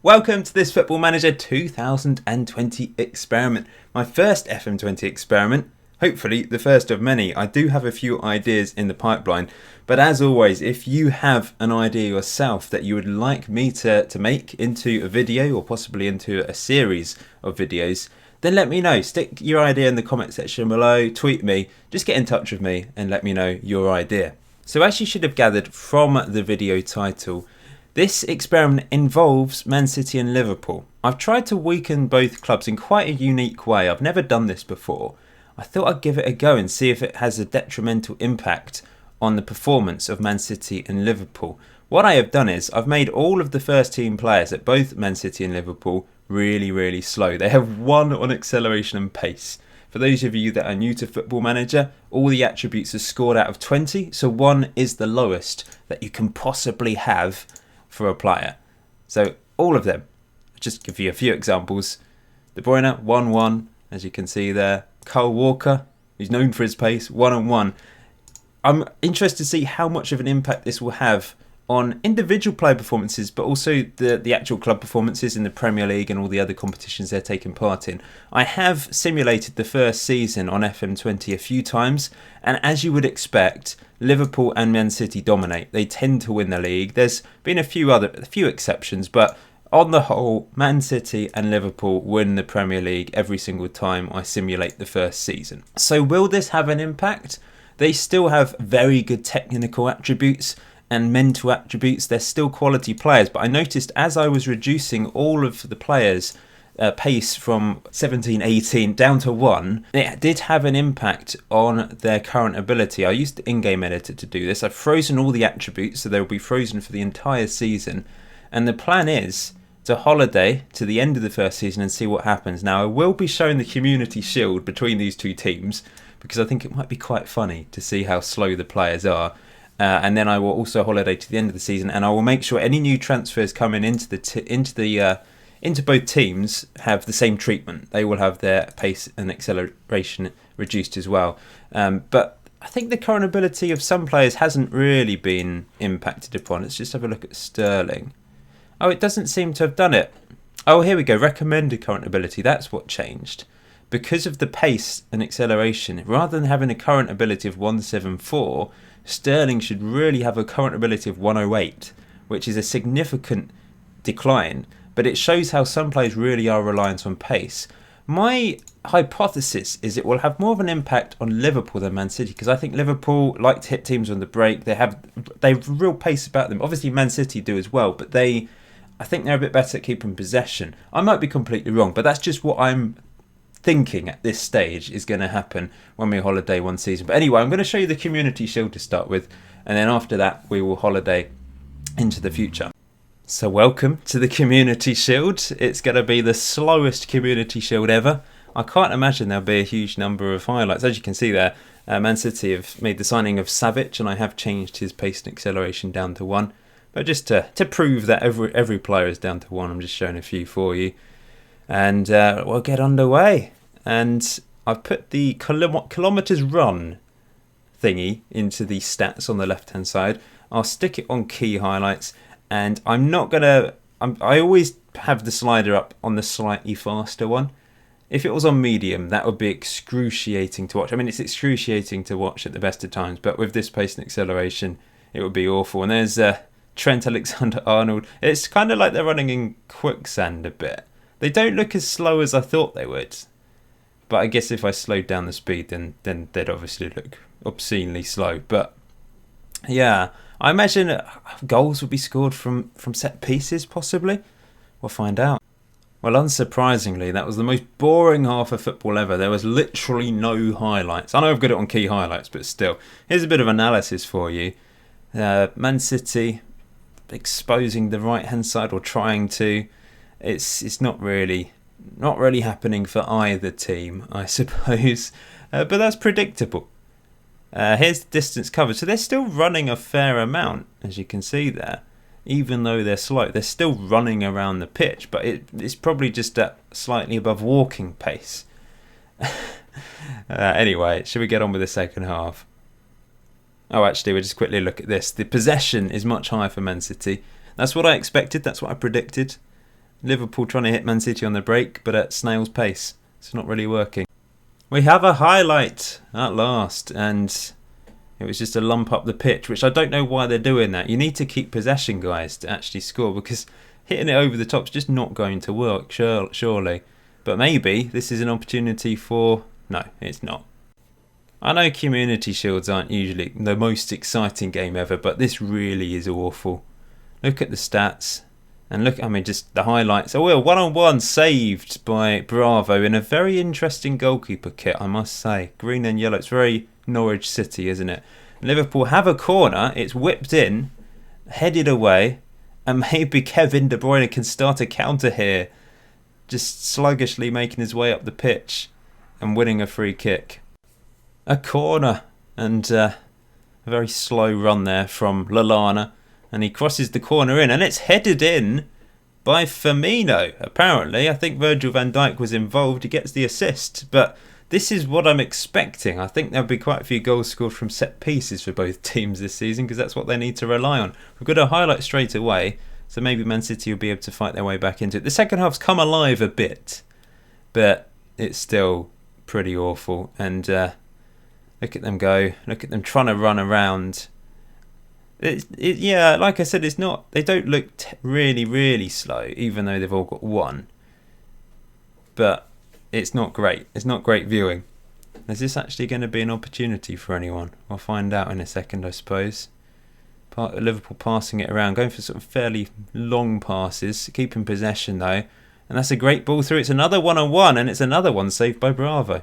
Welcome to this Football Manager 2020 experiment. My first FM20 experiment, hopefully the first of many. I do have a few ideas in the pipeline, but as always, if you have an idea yourself that you would like me to make into a video or possibly into a series of videos, then let me know. Stick your idea in the comment section below, tweet me, just get in touch with me and let me know your idea. So as you should have gathered from the video title, this experiment involves Man City and Liverpool. I've tried to weaken both clubs in quite a unique way. I've never done this before. I thought I'd give it a go and see if it has a detrimental impact on the performance of Man City and Liverpool. What I have done is I've made all of the first team players at both Man City and Liverpool really slow. They have 1 on acceleration and pace. For those of you that are new to Football Manager, all the attributes are scored out of 20, so 1 is the lowest that you can possibly have for a player. So all of them, just give you a few examples. De Bruyne 1-1, as you can see there. Kyle Walker, who's known for his pace, 1-1. I'm interested to see how much of an impact this will have on individual player performances, but also the actual club performances in the Premier League and all the other competitions they're taking part in. I have simulated the first season on FM20 a few times, and as you would expect, Liverpool and Man City dominate. They tend to win the league. There's been a few exceptions, but on the whole, Man City and Liverpool win the Premier League every single time I simulate the first season. So will this have an impact? They still have very good technical attributes and mental attributes. They're still quality players, but I noticed as I was reducing all of the players' pace from 17-18 down to 1, it did have an impact on their current ability. I used the in-game editor to do this. I've frozen all the attributes, so they'll be frozen for the entire season, and the plan is to holiday to the end of the first season and see what happens. Now I will be showing the Community Shield between these two teams because I think it might be quite funny to see how slow the players are. And then I will also holiday to the end of the season, and I will make sure any new transfers coming into both teams have the same treatment. They will have their pace and acceleration reduced as well. But I think the current ability of some players hasn't really been impacted upon. Let's just have a look at Sterling. Oh, it doesn't seem to have done it. Oh, here we go. Recommended current ability. That's what changed. Because of the pace and acceleration, rather than having a current ability of 174, Sterling should really have a current ability of 108, which is a significant decline, but it shows how some players really are reliant on pace. My hypothesis is it will have more of an impact on Liverpool than Man City, because I think Liverpool like to hit teams on the break. They have real pace about them. Obviously Man City do as well, but I think they're a bit better at keeping possession. I might be completely wrong, but that's just what I'm thinking at this stage is going to happen when we holiday one season. But anyway, I'm going to show you the Community Shield to start with, and then after that we will holiday into the future. So welcome to the Community Shield. It's going to be the slowest Community Shield ever. I can't imagine there'll be a huge number of highlights. As you can see there, Man City have made the signing of Savic, and I have changed his pace and acceleration down to 1. But just to prove that every player is down to 1, I'm just showing a few for you. And we'll get underway. And I've put the kilometres run thingy into the stats on the left hand side. I'll stick it on key highlights, and I'm not gonna I always have the slider up on the slightly faster one. If it was on medium, that would be excruciating to watch. I mean, it's excruciating to watch at the best of times, but with this pace and acceleration it would be awful. And there's Trent Alexander-Arnold. It's kind of like they're running in quicksand a bit. They don't look as slow as I thought they would. But I guess if I slowed down the speed, then they'd obviously look obscenely slow. But yeah, I imagine goals would be scored from set pieces, possibly. We'll find out. Well, unsurprisingly, that was the most boring half of football ever. There was literally no highlights. I know I've got it on key highlights, but still. Here's a bit of analysis for you. Man City exposing the right-hand side, or trying to. It's not really happening for either team, I suppose, but that's predictable. Here's the distance covered, so they're still running a fair amount, as you can see there. Even though they're slow, they're still running around the pitch, but it's probably just at slightly above walking pace. Anyway, should we get on with the second half? Oh, actually, we'll just quickly look at this. The possession is much higher for Man City. That's what I expected. That's what I predicted. Liverpool trying to hit Man City on the break, but at snail's pace. It's not really working. We have a highlight at last, and it was just a lump up the pitch, which I don't know why they're doing that. You need to keep possession, guys, to actually score, because hitting it over the top is just not going to work, surely. But maybe this is an opportunity for... No, it's not. I know Community Shields aren't usually the most exciting game ever, but this really is awful. Look at the stats. And look, I mean, just the highlights. Oh, well, one-on-one saved by Bravo in a very interesting goalkeeper kit, I must say. Green and yellow. It's very Norwich City, isn't it? Liverpool have a corner. It's whipped in, headed away, and maybe Kevin De Bruyne can start a counter here. Just sluggishly making his way up the pitch and winning a free kick. A corner, and a very slow run there from Lallana, and he crosses the corner in, and it's headed in by Firmino. Apparently, I think Virgil van Dijk was involved. He gets the assist, but this is what I'm expecting. I think there'll be quite a few goals scored from set pieces for both teams this season, because that's what they need to rely on. We've got a highlight straight away, so maybe Man City will be able to fight their way back into it. The second half's come alive a bit, but it's still pretty awful, and look at them go. Look at them trying to run around. Yeah, like I said, it's not. They don't look really, really slow, even though they've all got one. But it's not great. It's not great viewing. Is this actually going to be an opportunity for anyone? We'll find out in a second, I suppose. Liverpool passing it around, going for sort of fairly long passes, keeping possession though. And that's a great ball through. It's another one-on-one, and it's another one saved by Bravo.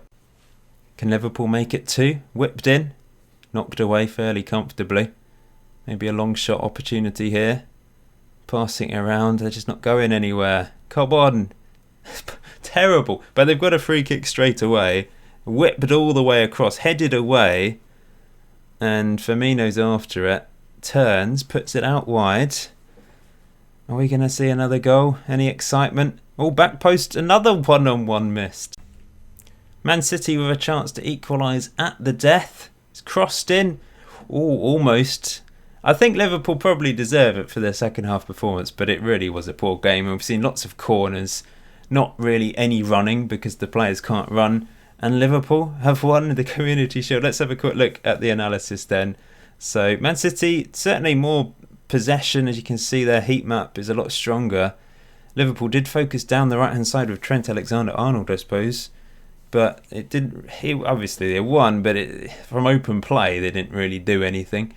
Can Liverpool make it two? Whipped in, knocked away fairly comfortably. Maybe a long shot opportunity here. Passing it around, they're just not going anywhere. Come on. Terrible. But they've got a free kick straight away. Whipped all the way across, headed away. And Firmino's after it. Turns, puts it out wide. Are we going to see another goal? Any excitement? Oh, back post, another one-on-one missed. Man City with a chance to equalise at the death. It's crossed in. Oh, almost. I think Liverpool probably deserve it for their second half performance, but it really was a poor game. We've seen lots of corners, not really any running because the players can't run. And Liverpool have won the Community Shield. Let's have a quick look at the analysis then. So Man City, certainly more possession. As you can see, their heat map is a lot stronger. Liverpool did focus down the right-hand side with Trent Alexander-Arnold, I suppose. But it didn't. Obviously, they won, but from open play, they didn't really do anything.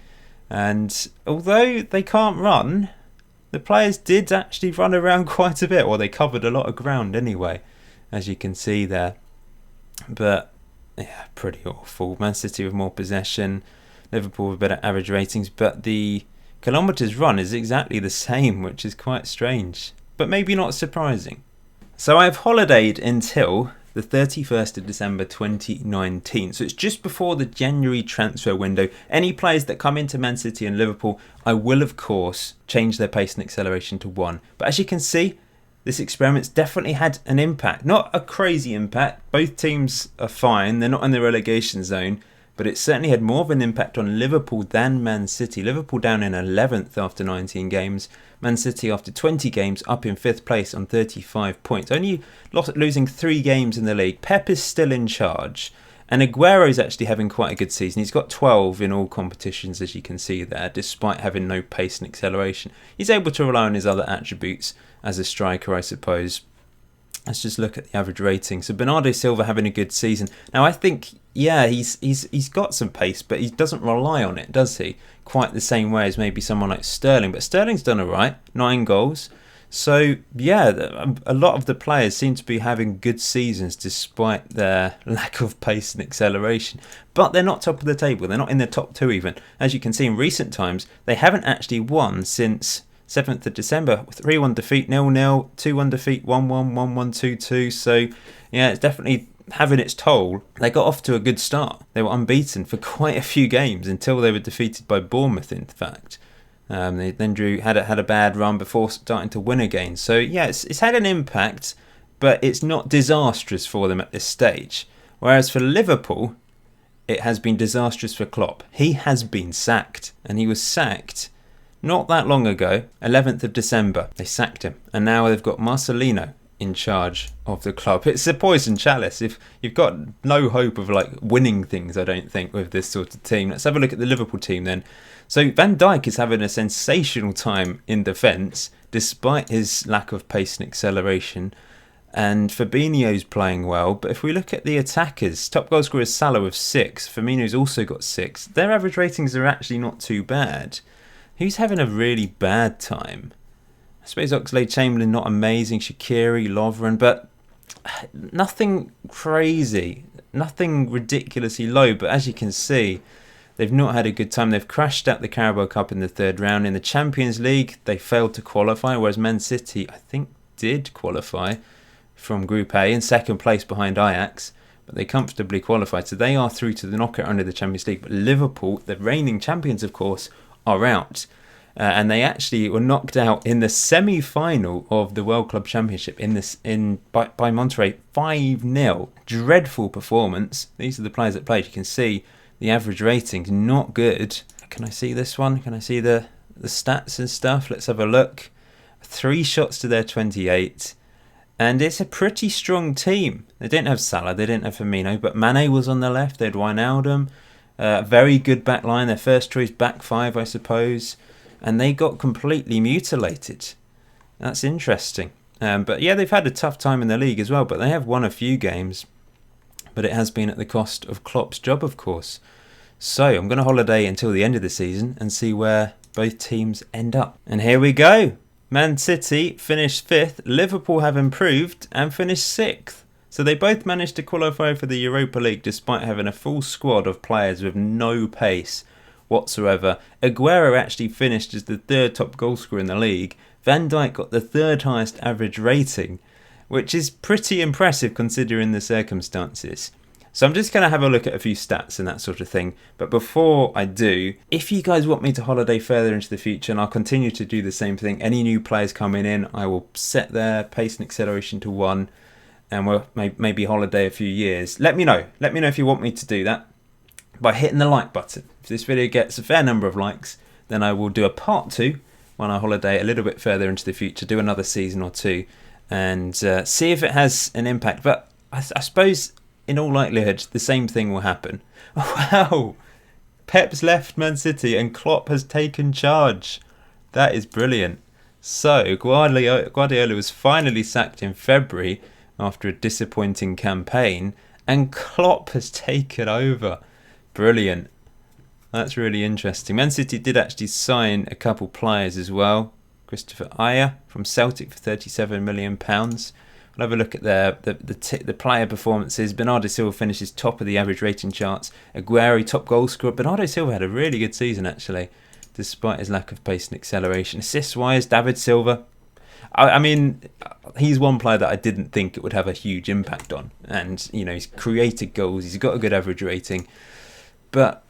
And although they can't run, the players did actually run around quite a bit, or they covered a lot of ground anyway, as you can see there. But yeah, pretty awful. Man City with more possession, Liverpool with better average ratings, but the kilometres run is exactly the same, which is quite strange, but maybe not surprising. So I've holidayed until the 31st of December 2019. So it's just before the January transfer window. Any players that come into Man City and Liverpool, I will of course change their pace and acceleration to 1. But as you can see, this experiment's definitely had an impact. Not a crazy impact. Both teams are fine. They're not in the relegation zone. But it certainly had more of an impact on Liverpool than Man City. Liverpool down in 11th after 19 games. Man City after 20 games up in 5th place on 35 points. Only losing 3 games in the league. Pep is still in charge. And Aguero's actually having quite a good season. He's got 12 in all competitions, as you can see there, despite having no pace and acceleration. He's able to rely on his other attributes as a striker, I suppose. Let's just look at the average rating. So Bernardo Silva having a good season. Now I think, yeah, he's got some pace, but he doesn't rely on it, does he? Quite the same way as maybe someone like Sterling. But Sterling's done all right, 9 goals. So yeah, a lot of the players seem to be having good seasons despite their lack of pace and acceleration. But they're not top of the table. They're not in the top 2 even. As you can see in recent times, they haven't actually won since 7th of December, 3-1 defeat, 0-0, 2-1 defeat, 1-1, 1-1, 2-2. So, yeah, it's definitely having its toll. They got off to a good start. They were unbeaten for quite a few games until they were defeated by Bournemouth, in fact. They then had a bad run before starting to win again. So, yeah, it's had an impact, but it's not disastrous for them at this stage. Whereas for Liverpool, it has been disastrous for Klopp. He has been sacked, and he was sacked not that long ago, 11th of December, they sacked him. And now they've got Marcelino in charge of the club. It's a poison chalice. If you've got no hope of like winning things, I don't think, with this sort of team. Let's have a look at the Liverpool team then. So Van Dijk is having a sensational time in defence, despite his lack of pace and acceleration. And Fabinho's playing well. But if we look at the attackers, top goal scorer is Salah with 6. Firmino's also got 6. Their average ratings are actually not too bad. Who's having a really bad time? I suppose Oxlade-Chamberlain, not amazing. Shaqiri, Lovren, but nothing crazy. Nothing ridiculously low. But as you can see, they've not had a good time. They've crashed out the Carabao Cup in the third round. In the Champions League, they failed to qualify, whereas Man City, I think, did qualify from Group A in second place behind Ajax, but they comfortably qualified. So they are through to the knockout round of the Champions League. But Liverpool, the reigning champions, of course, are out. And they actually were knocked out in the semi-final of the World Club Championship by Monterrey 5-0. Dreadful performance. These are the players that played. You can see the average rating's not good. Can I see this one? Can I see the stats and stuff? Let's have a look. 3 shots to their 28. And it's a pretty strong team. They didn't have Salah, they didn't have Firmino, but Mane was on the left, they had Wijnaldum. Very good back line, their first choice back 5, I suppose. And they got completely mutilated. That's interesting. But yeah, they've had a tough time in the league as well, but they have won a few games. But it has been at the cost of Klopp's job, of course. So I'm going to holiday until the end of the season and see where both teams end up. And here we go. Man City finished 5th, Liverpool have improved and finished 6th. So they both managed to qualify for the Europa League despite having a full squad of players with no pace whatsoever. Aguero actually finished as the 3rd top goal scorer in the league. Van Dijk got the 3rd highest average rating, which is pretty impressive considering the circumstances. So I'm just going to have a look at a few stats and that sort of thing. But before I do, if you guys want me to holiday further into the future, and I'll continue to do the same thing, any new players coming in, I will set their pace and acceleration to 1, and we'll maybe holiday a few years. Let me know. Let me know if you want me to do that by hitting the like button. If this video gets a fair number of likes, then I will do a part 2 when I holiday a little bit further into the future, do another season or 2, and see if it has an impact. But I suppose, in all likelihood, the same thing will happen. Wow! Pep's left Man City and Klopp has taken charge. That is brilliant. So, Guardiola was finally sacked in February after a disappointing campaign, and Klopp has taken over. Brilliant. That's really interesting. Man City did actually sign a couple players as well. Christopher Ayer from Celtic for £37 million. We'll have a look at the player performances. Bernardo Silva finishes top of the average rating charts. Aguero, top goal scorer. Bernardo Silva had a really good season, actually, despite his lack of pace and acceleration. Assist-wise, David Silva. I mean, he's one player that I didn't think it would have a huge impact on. And, you know, he's created goals. He's got a good average rating. But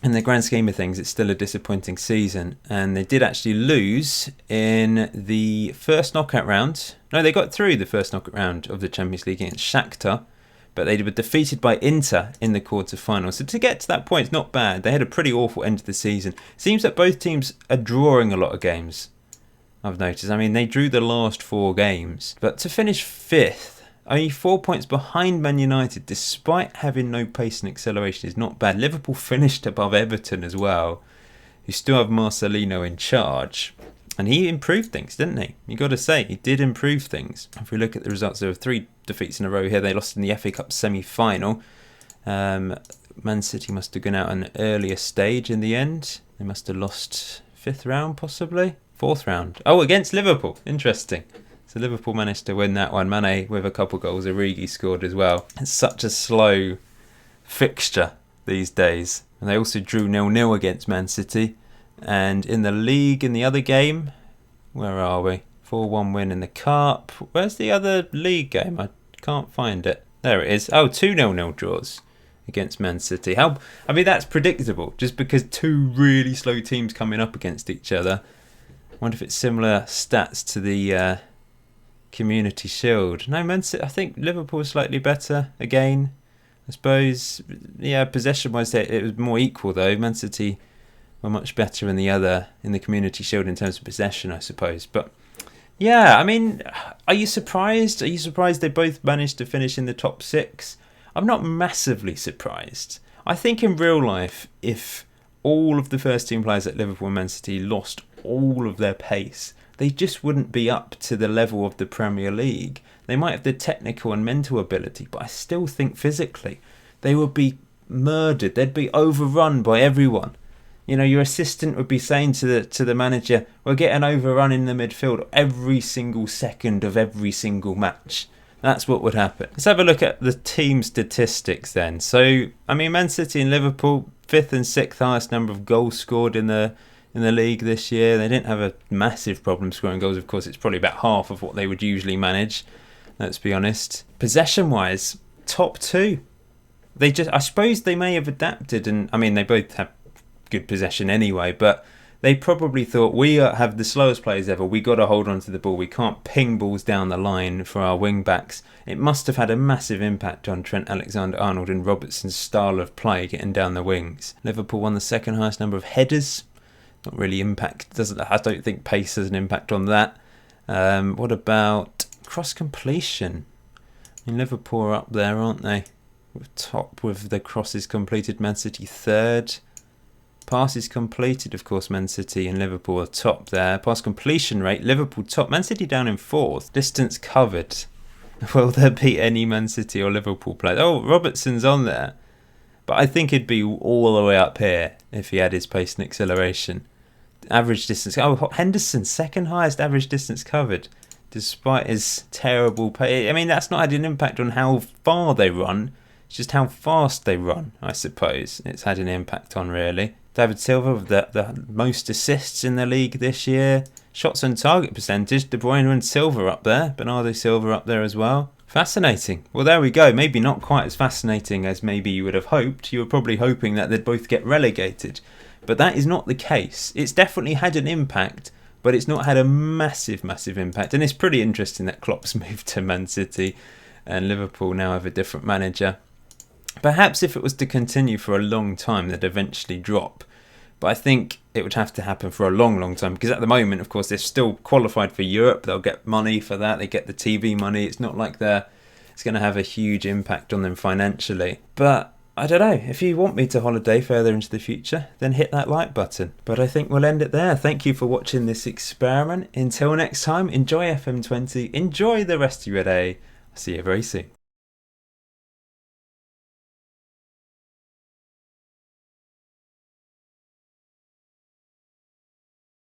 in the grand scheme of things, it's still a disappointing season. And they did actually lose in the first knockout round. No, they got through the first knockout round of the Champions League against Shakhtar, but they were defeated by Inter in the quarter-final. So to get to that point, it's not bad. They had a pretty awful end to the season. Seems that both teams are drawing a lot of games, I've noticed. I mean, they drew the last 4 games. But to finish 5th, only 4 points behind Man United, despite having no pace and acceleration, is not bad. Liverpool finished above Everton as well, who still have Marcelino in charge. And he improved things, didn't he? You got to say, he did improve things. If we look at the results, there were 3 defeats in a row here. They lost in the FA Cup semi-final. Man City must have gone out an earlier stage in the end. They must have lost 5th round, possibly. 4th round. Oh, against Liverpool. Interesting. So Liverpool managed to win that one. Mane with a couple goals. Origi scored as well. It's such a slow fixture these days. And they also drew 0-0 against Man City. And in the league, in the other game, where are we? 4-1 win in the Cup. Where's the other league game? I can't find it. There it is. Oh, 2 0-0 draws against Man City. I mean, that's predictable, just because 2 really slow teams coming up against each other. I wonder if it's similar stats to the Community Shield. No, Man City, I think Liverpool was slightly better again. I suppose, yeah, possession-wise, it was more equal, though. Man City were much better in the Community Shield in terms of possession, I suppose. But yeah, I mean, are you surprised? Are you surprised they both managed to finish in the top 6? I'm not massively surprised. I think in real life, if all of the first team players at Liverpool and Man City lost all of their pace, they just wouldn't be up to the level of the Premier League. They might have the technical and mental ability, but I still think physically they would be murdered. They'd be overrun by everyone. You know, your assistant would be saying to the manager, we're getting overrun in the midfield every single second of every single match. That's what would happen. Let's have a look at the team statistics then. So, I mean, Man City and Liverpool, 5th and 6th highest number of goals scored in the league this year. They didn't have a massive problem scoring goals. Of course, it's probably about half of what they would usually manage. Let's be honest. Possession-wise, top 2. I suppose they may have adapted, and I mean, they both have good possession anyway, but they probably thought, we have the slowest players ever, we got to hold on to the ball, we can't ping balls down the line for our wing backs. It must have had a massive impact on Trent Alexander-Arnold and Robertson's style of play getting down the wings. Liverpool won the 2nd highest number of headers. Not really I don't think pace has an impact on that. What about cross completion? I mean, Liverpool are up there, aren't they? Top with the crosses completed. Man City 3rd. Passes completed, of course, Man City and Liverpool are top there. Pass completion rate, Liverpool top. Man City down in 4th. Distance covered. Will there be any Man City or Liverpool players? Oh, Robertson's on there. But I think he'd be all the way up here if he had his pace and acceleration. Average distance. Oh, Henderson, 2nd highest average distance covered, despite his terrible pace. I mean, that's not had an impact on how far they run. It's just how fast they run, I suppose. It's had an impact on, really. David Silva with the most assists in the league this year. Shots on target percentage, De Bruyne and Silva up there. Bernardo Silva up there as well. Fascinating. Well, there we go. Maybe not quite as fascinating as maybe you would have hoped. You were probably hoping that they'd both get relegated. But that is not the case. It's definitely had an impact, but it's not had a massive, massive impact. And it's pretty interesting that Klopp's moved to Man City and Liverpool now have a different manager. Perhaps if it was to continue for a long time, they'd eventually drop. But I think it would have to happen for a long, long time. Because at the moment, of course, they're still qualified for Europe. They'll get money for that. They get the TV money. It's not like it's going to have a huge impact on them financially. But I don't know. If you want me to holiday further into the future, then hit that like button. But I think we'll end it there. Thank you for watching this experiment. Until next time, enjoy FM20. Enjoy the rest of your day. I'll see you very soon.